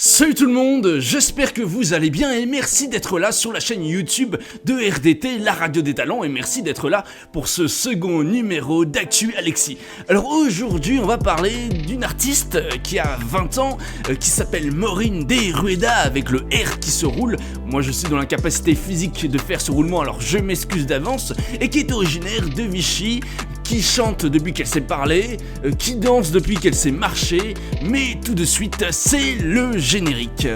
Salut tout le monde, j'espère que vous allez bien et merci d'être là sur la chaîne YouTube de RDT, la radio des talents, et merci d'être là pour ce second numéro d'Actu Alexis. Alors aujourd'hui on va parler d'une artiste qui a 20 ans, qui s'appelle Maureen de Rueda avec le R qui se roule. Moi je suis dans l'incapacité physique de faire ce roulement, alors je m'excuse d'avance, et qui est originaire de Vichy, qui chante depuis qu'elle sait parler, qui danse depuis qu'elle sait marcher, mais tout de suite, c'est le générique.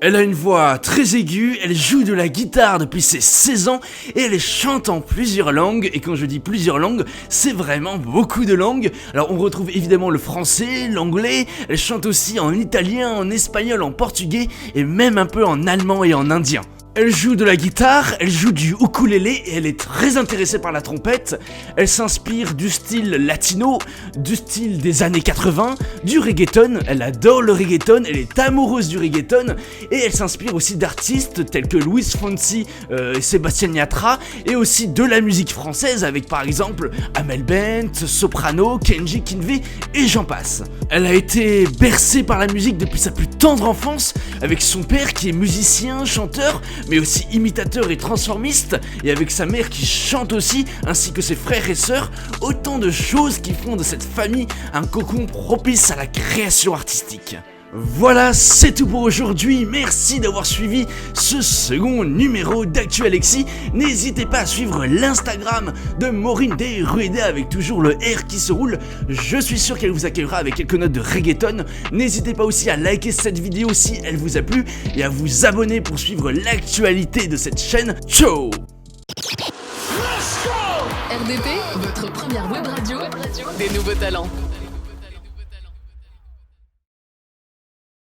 Elle a une voix très aiguë, elle joue de la guitare depuis ses 16 ans et elle chante en plusieurs langues. Et quand je dis plusieurs langues, c'est vraiment beaucoup de langues. Alors on retrouve évidemment le français, l'anglais, elle chante aussi en italien, en espagnol, en portugais et même un peu en allemand et en indien. Elle joue de la guitare, elle joue du ukulélé et elle est très intéressée par la trompette. Elle s'inspire du style latino, du style des années 80, du reggaeton. Elle adore le reggaeton, elle est amoureuse du reggaeton et elle s'inspire aussi d'artistes tels que Luis Fonsi et Sébastien Yatra, et aussi de la musique française avec par exemple Amel Bent, Soprano, Kenji Kinvey et j'en passe. Elle a été bercée par la musique depuis sa plus tendre enfance avec son père qui est musicien, chanteur, mais aussi imitateur et transformiste, et avec sa mère qui chante aussi, ainsi que ses frères et sœurs, autant de choses qui font de cette famille un cocon propice à la création artistique. Voilà, c'est tout pour aujourd'hui, merci d'avoir suivi ce second numéro d'Actu Alexis. N'hésitez pas à suivre l'Instagram de Maureen de Rueda avec toujours le R qui se roule. Je suis sûr qu'elle vous accueillera avec quelques notes de reggaeton. N'hésitez pas aussi à liker cette vidéo si elle vous a plu et à vous abonner pour suivre l'actualité de cette chaîne. Ciao. RDT, votre première web radio des nouveaux talents.